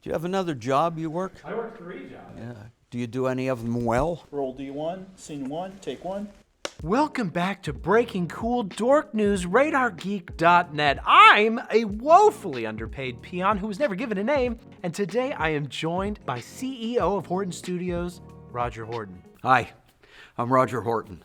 Do you have another job you work? I work 3 jobs. Yeah. Do you do any of them well? Roll D1, scene 1, take 1. Welcome back to Breaking Cool Dork News, RadarGeek.net. I'm a woefully underpaid peon who was never given a name, and today I am joined by CEO of Horton Studios, Roger Horton. Hi, I'm Roger Horton.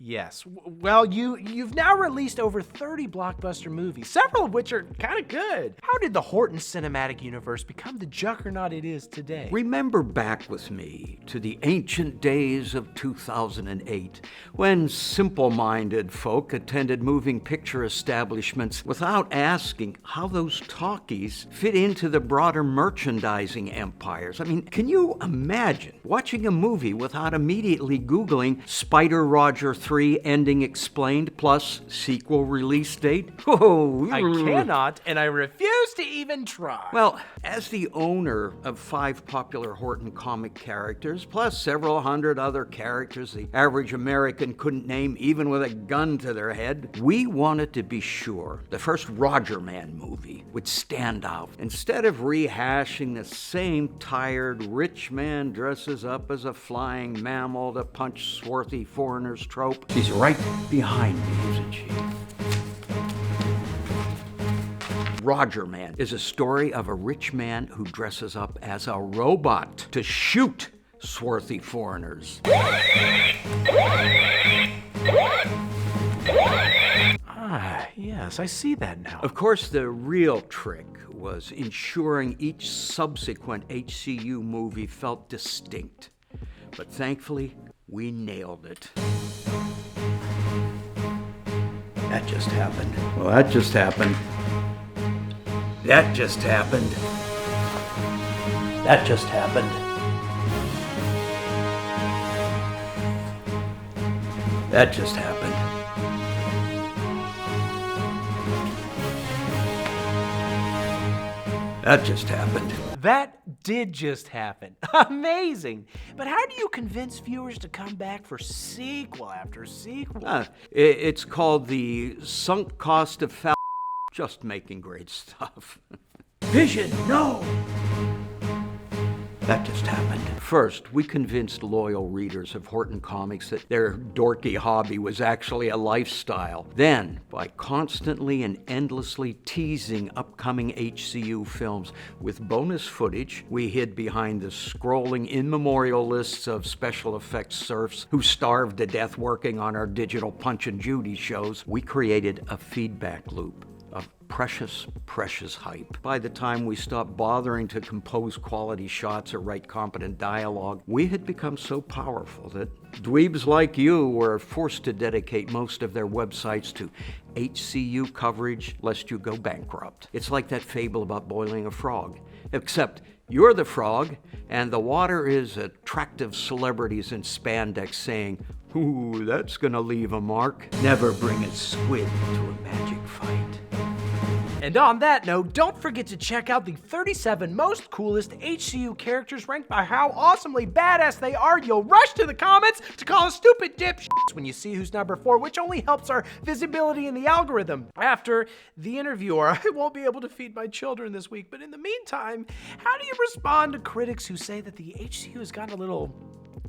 Yes. Well, you've now released over 30 blockbuster movies, several of which are kind of good. How did the Horton cinematic universe become the juggernaut it is today? Remember back with me to the ancient days of 2008, when simple-minded folk attended moving picture establishments without asking how those talkies fit into the broader merchandising empires. I mean, can you imagine watching a movie without immediately Googling Spider Roger 3 ending explained plus sequel release date? Oh, I cannot, and I refuse to even try. Well, as the owner of 5 popular Horton comic characters, plus several hundred other characters the average American couldn't name even with a gun to their head, we wanted to be sure the first Roger Man movie would stand out. Instead of rehashing the same tired rich man dresses up as a flying mammal to punch swarthy foreigners trope, she's right behind me, isn't she? Roger Man is a story of a rich man who dresses up as a robot to shoot swarthy foreigners. Ah, yes, I see that now. Of course, the real trick was ensuring each subsequent HCU movie felt distinct. But thankfully, we nailed it. That just happened. Well, that just happened. That just happened. That just happened. That just happened. That just happened. That did just happen. Amazing. But how do you convince viewers to come back for sequel after sequel? It's called the sunk cost of just making great stuff. Vision, no! That just happened. First, we convinced loyal readers of Horton Comics that their dorky hobby was actually a lifestyle. Then, by constantly and endlessly teasing upcoming HCU films with bonus footage we hid behind the scrolling immemorial lists of special effects serfs who starved to death working on our digital Punch and Judy shows, we created a feedback loop of precious, precious hype. By the time we stopped bothering to compose quality shots or write competent dialogue, we had become so powerful that dweebs like you were forced to dedicate most of their websites to HCU coverage lest you go bankrupt. It's like that fable about boiling a frog, except you're the frog, and the water is attractive celebrities in spandex saying, "Ooh, that's gonna leave a mark." Never bring a squid to a magic fight. And on that note, don't forget to check out the 37 most coolest HCU characters ranked by how awesomely badass they are. You'll rush to the comments to call us stupid dipshits when you see who's number 4, which only helps our visibility in the algorithm. After the interview, or I won't be able to feed my children this week, but in the meantime, how do you respond to critics who say that the HCU has gotten a little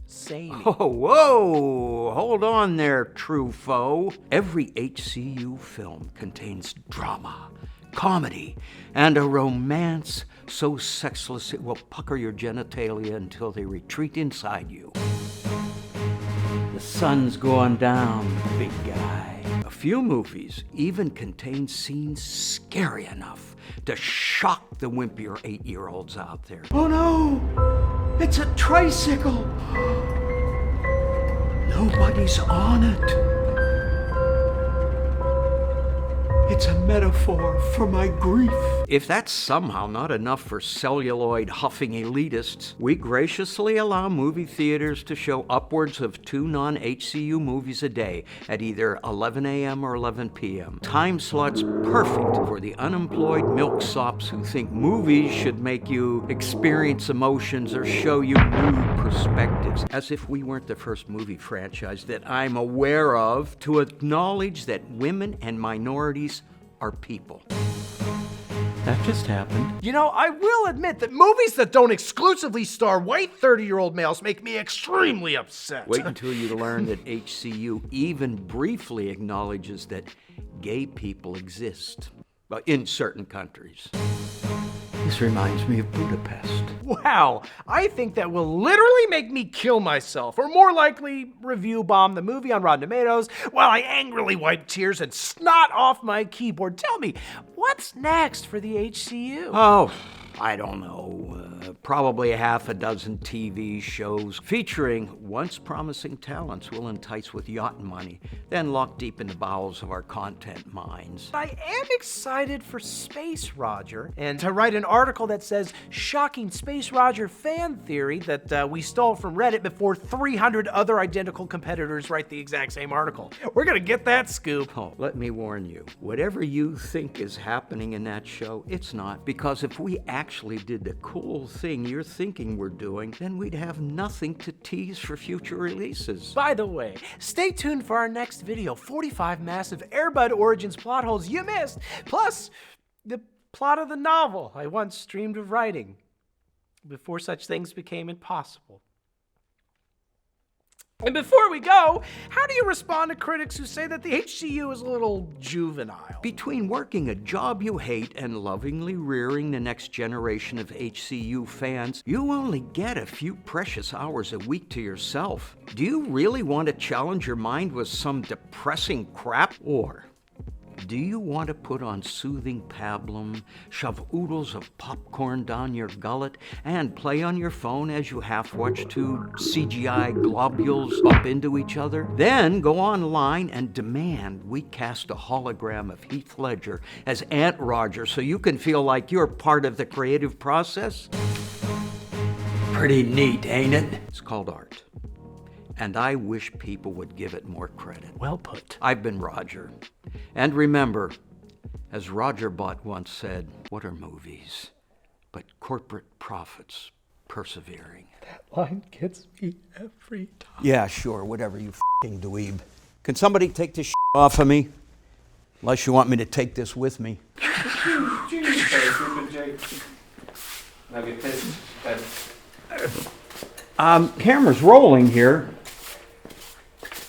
samey? Oh, whoa! Hold on there, true foe. Every HCU film contains drama, comedy, and a romance so sexless it will pucker your genitalia until they retreat inside you. The sun's going down, big guy. A few movies even contain scenes scary enough to shock the wimpier 8-year-olds out there. Oh no! It's a tricycle! Nobody's on it. It's a metaphor for my grief. If that's somehow not enough for celluloid huffing elitists, we graciously allow movie theaters to show upwards of 2 non-HCU movies a day at either 11 a.m. or 11 p.m. Time slots perfect for the unemployed milksops who think movies should make you experience emotions or show you new perspectives. As if we weren't the first movie franchise that I'm aware of to acknowledge that women and minorities are people. That just happened. You know, I will admit that movies that don't exclusively star white 30-year-old males make me extremely upset. Wait until you learn that HCU even briefly acknowledges that gay people exist. Well, in certain countries. This reminds me of Budapest. Wow, I think that will literally make me kill myself, or more likely, review bomb the movie on Rotten Tomatoes while I angrily wipe tears and snot off my keyboard. Tell me, what's next for the HCU? Oh, I don't know. Probably a half a dozen TV shows featuring once promising talents we'll entice with yacht money, then lock deep in the bowels of our content mines. I am excited for Space Roger, and to write an article that says shocking Space Roger fan theory that we stole from Reddit before 300 other identical competitors write the exact same article. We're gonna get that scoop. Oh, let me warn you, whatever you think is happening in that show, it's not. Because if we actually did the cool thing you're thinking we're doing, then we'd have nothing to tease for future releases. By the way, stay tuned for our next video, 45 massive Airbud Origins plot holes you missed, plus the plot of the novel I once dreamed of writing before such things became impossible. And before we go, how do you respond to critics who say that the HCU is a little juvenile? Between working a job you hate and lovingly rearing the next generation of HCU fans, you only get a few precious hours a week to yourself. Do you really want to challenge your mind with some depressing crap? Or do you want to put on soothing pablum, shove oodles of popcorn down your gullet, and play on your phone as you half-watch two CGI globules bump into each other? Then go online and demand we cast a hologram of Heath Ledger as Aunt Roger so you can feel like you're part of the creative process? Pretty neat, ain't it? It's called art. And I wish people would give it more credit. Well put. I've been Roger. And remember, as Roger Bott once said, what are movies but corporate profits persevering? That line gets me every time. Yeah, sure, whatever, you f***ing dweeb. Can somebody take this off of me? Unless you want me to take this with me. Camera's rolling here.